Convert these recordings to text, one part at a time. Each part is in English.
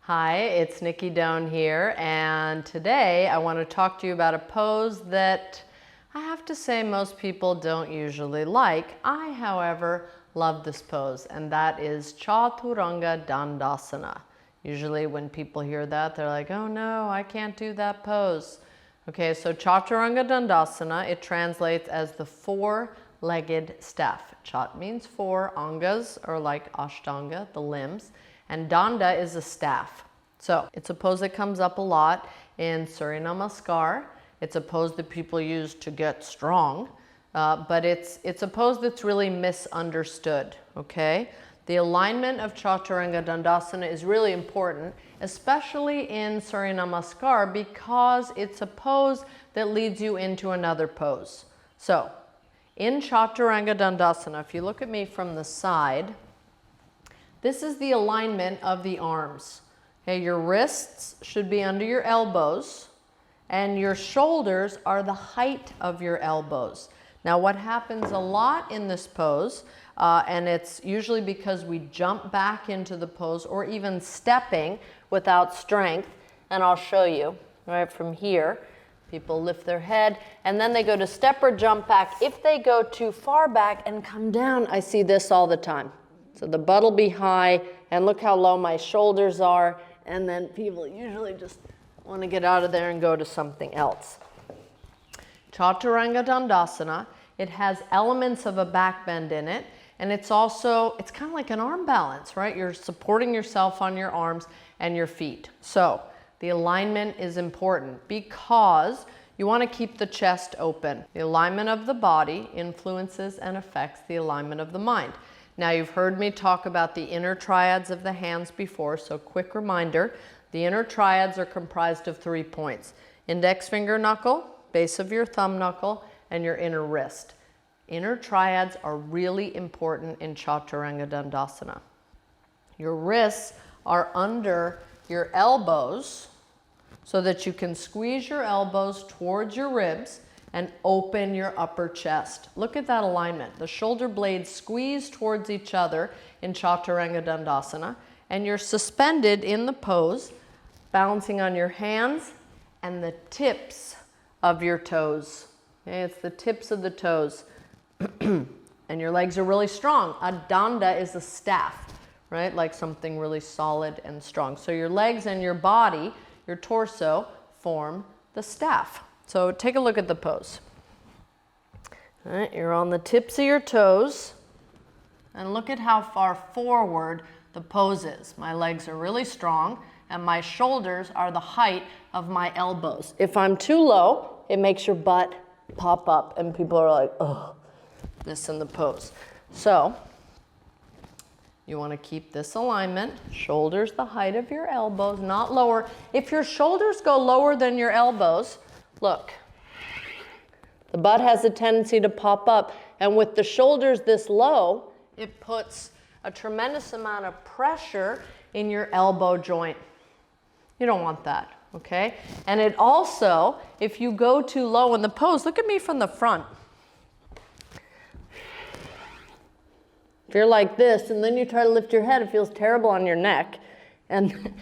Hi, it's Nicki Doane here, and today I want to talk to you about a pose that I have to say most people don't usually like. I, however, love this pose, and that is Chaturanga Dandasana. Usually when people hear that, they're like, oh no, I can't do that pose. Okay, so Chaturanga Dandasana, it translates as the four-legged staff. Chat means four, angas are like ashtanga, the limbs, and danda is a staff. So it's a pose that comes up a lot in Surya Namaskar. It's a pose that people use to get strong, but it's a pose that's really misunderstood, okay? The alignment of Chaturanga Dandasana is really important, especially in Surya Namaskar, because it's a pose that leads you into another pose. So in Chaturanga Dandasana, if you look at me from the side, this is the alignment of the arms. Okay, your wrists should be under your elbows, and your shoulders are the height of your elbows. Now what happens a lot in this pose, and it's usually because we jump back into the pose or even stepping without strength, and I'll show you, right from here. People lift their head, and then they go to step or jump back. If they go too far back and come down, I see this all the time. So the butt will be high, and look how low my shoulders are, and then people usually just want to get out of there and go to something else. Chaturanga Dandasana, it has elements of a back bend in it, and it's kind of like an arm balance, right? You're supporting yourself on your arms and your feet. So the alignment is important because you want to keep the chest open. The alignment of the body influences and affects the alignment of the mind. Now you've heard me talk about the inner triads of the hands before, so quick reminder, the inner triads are comprised of 3 points: index finger knuckle, base of your thumb knuckle, and your inner wrist. Inner triads are really important in Chaturanga Dandasana. Your wrists are under your elbows so that you can squeeze your elbows towards your ribs and open your upper chest. Look at that alignment. The shoulder blades squeeze towards each other in Chaturanga Dandasana, and you're suspended in the pose, balancing on your hands and the tips of your toes. Okay, it's the tips of the toes. And your legs are really strong. A danda is a staff, right? Like something really solid and strong. So your legs and your body, your torso, form the staff. So take a look at the pose. All right, you're on the tips of your toes, and look at how far forward the pose is. My legs are really strong, and my shoulders are the height of my elbows. If I'm too low, it makes your butt pop up, and people are like, oh, this in the pose. So you want to keep this alignment, shoulders the height of your elbows, not lower. If your shoulders go lower than your elbows, look, the butt has a tendency to pop up, and with the shoulders this low, it puts a tremendous amount of pressure in your elbow joint. You don't want that, okay? And it also, if you go too low in the pose, look at me from the front. If you're like this, and then you try to lift your head, it feels terrible on your neck. And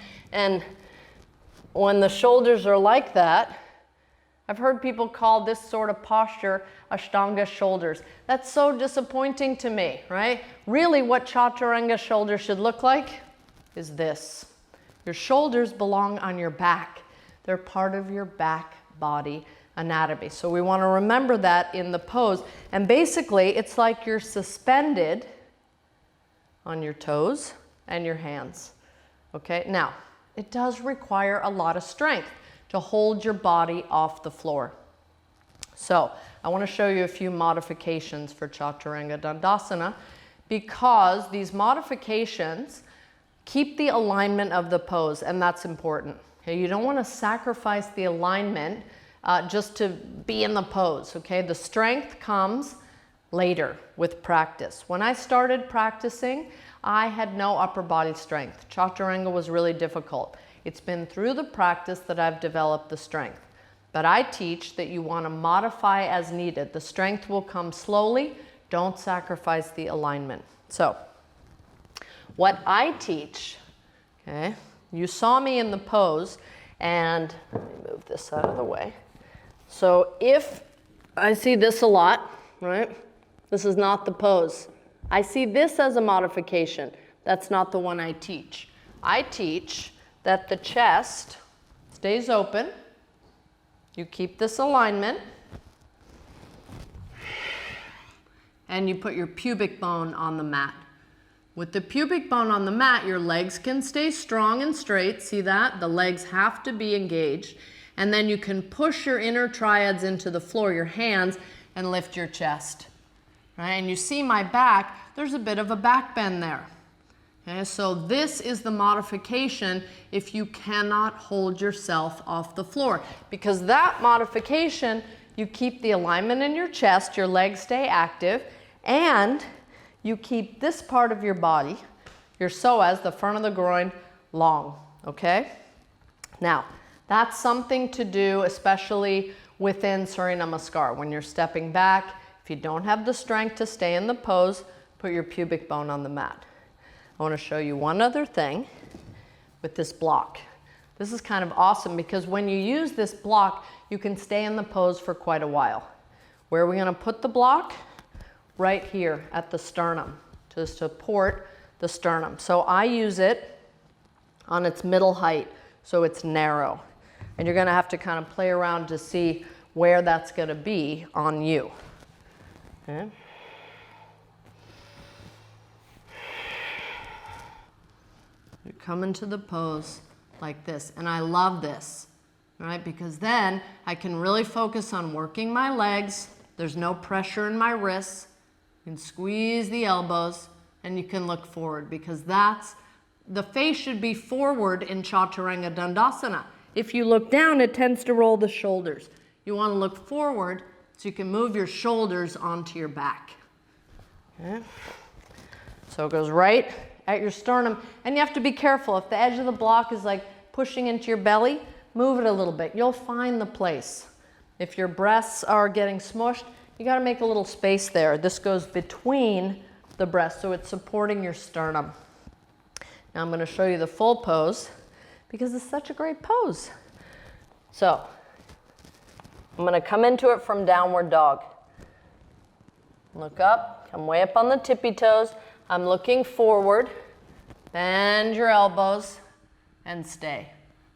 when the shoulders are like that, I've heard people call this sort of posture Ashtanga shoulders. That's so disappointing to me, right? Really what Chaturanga shoulders should look like is this. Your shoulders belong on your back. They're part of your back body anatomy. So we want to remember that in the pose. And basically, it's like you're suspended on your toes and your hands. Okay, now, it does require a lot of strength to hold your body off the floor. So I want to show you a few modifications for Chaturanga Dandasana, because these modifications keep the alignment of the pose, and that's important. Okay, you don't want to sacrifice the alignment just to be in the pose. Okay, the strength comes later with practice. When I started practicing, I had no upper body strength. Chaturanga was really difficult. It's been through the practice that I've developed the strength. But I teach that you want to modify as needed. The strength will come slowly. Don't sacrifice the alignment. So what I teach, okay, You saw me in the pose, and let me move this out of the way. So if I see this a lot, right? This is not the pose. I see this as a modification. That's not the one I teach. I teach that the chest stays open. You keep this alignment. And you put your pubic bone on the mat. With the pubic bone on the mat, your legs can stay strong and straight. See that? The legs have to be engaged. And then you can push your inner triads into the floor, your hands, and lift your chest. Right? And you see my back, there's a bit of a back bend there. Okay? So this is the modification if you cannot hold yourself off the floor. Because that modification, you keep the alignment in your chest, your legs stay active, and you keep this part of your body, your psoas, the front of the groin, long, okay? Now, that's something to do, especially within Surya Namaskar. When you're stepping back, if you don't have the strength to stay in the pose, put your pubic bone on the mat. I want to show you one other thing with this block. This is kind of awesome because when you use this block, you can stay in the pose for quite a while. Where are we going to put the block? Right here at the sternum to support the sternum. So I use it on its middle height, so it's narrow. And you're going to have to kind of play around to see where that's going to be on you. Okay. You come into the pose like this, and I love this, right? Because then I can really focus on working my legs. There's no pressure in my wrists. You can squeeze the elbows, and you can look forward because the face should be forward in Chaturanga Dandasana. If you look down, it tends to roll the shoulders. You want to look forward so you can move your shoulders onto your back. Okay. So it goes right at your sternum, and you have to be careful. If the edge of the block is like pushing into your belly, move it a little bit. You'll find the place. If your breasts are getting smushed, you got to make a little space there. This goes between the breasts, so it's supporting your sternum. Now I'm going to show you the full pose because it's such a great pose. So I'm going to come into it from downward dog. Look up, come way up on the tippy toes. I'm looking forward. Bend your elbows and stay.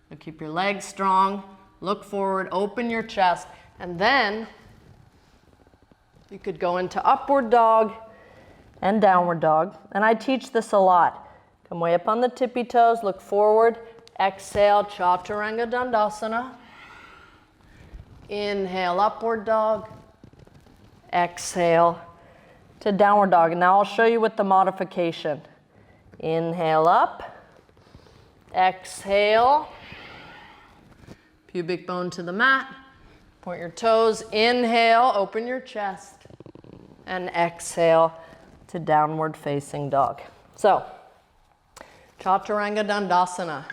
So keep your legs strong, look forward, open your chest, and then you could go into upward dog and downward dog. And I teach this a lot. Come way up on the tippy toes, look forward, exhale, Chaturanga Dandasana. Inhale, upward dog. Exhale to downward dog. And now I'll show you with the modification. Inhale up. Exhale. Pubic bone to the mat. Point your toes. Inhale, open your chest. And exhale to downward facing dog. So, Chaturanga Dandasana.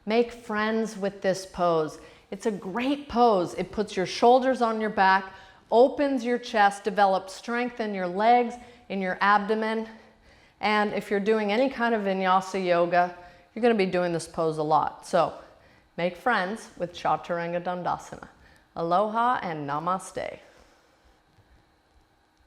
Make friends with this pose. It's a great pose. It puts your shoulders on your back, opens your chest, develops strength in your legs, in your abdomen. And if you're doing any kind of Vinyasa yoga, you're going to be doing this pose a lot. So, make friends with Chaturanga Dandasana. Aloha and namaste.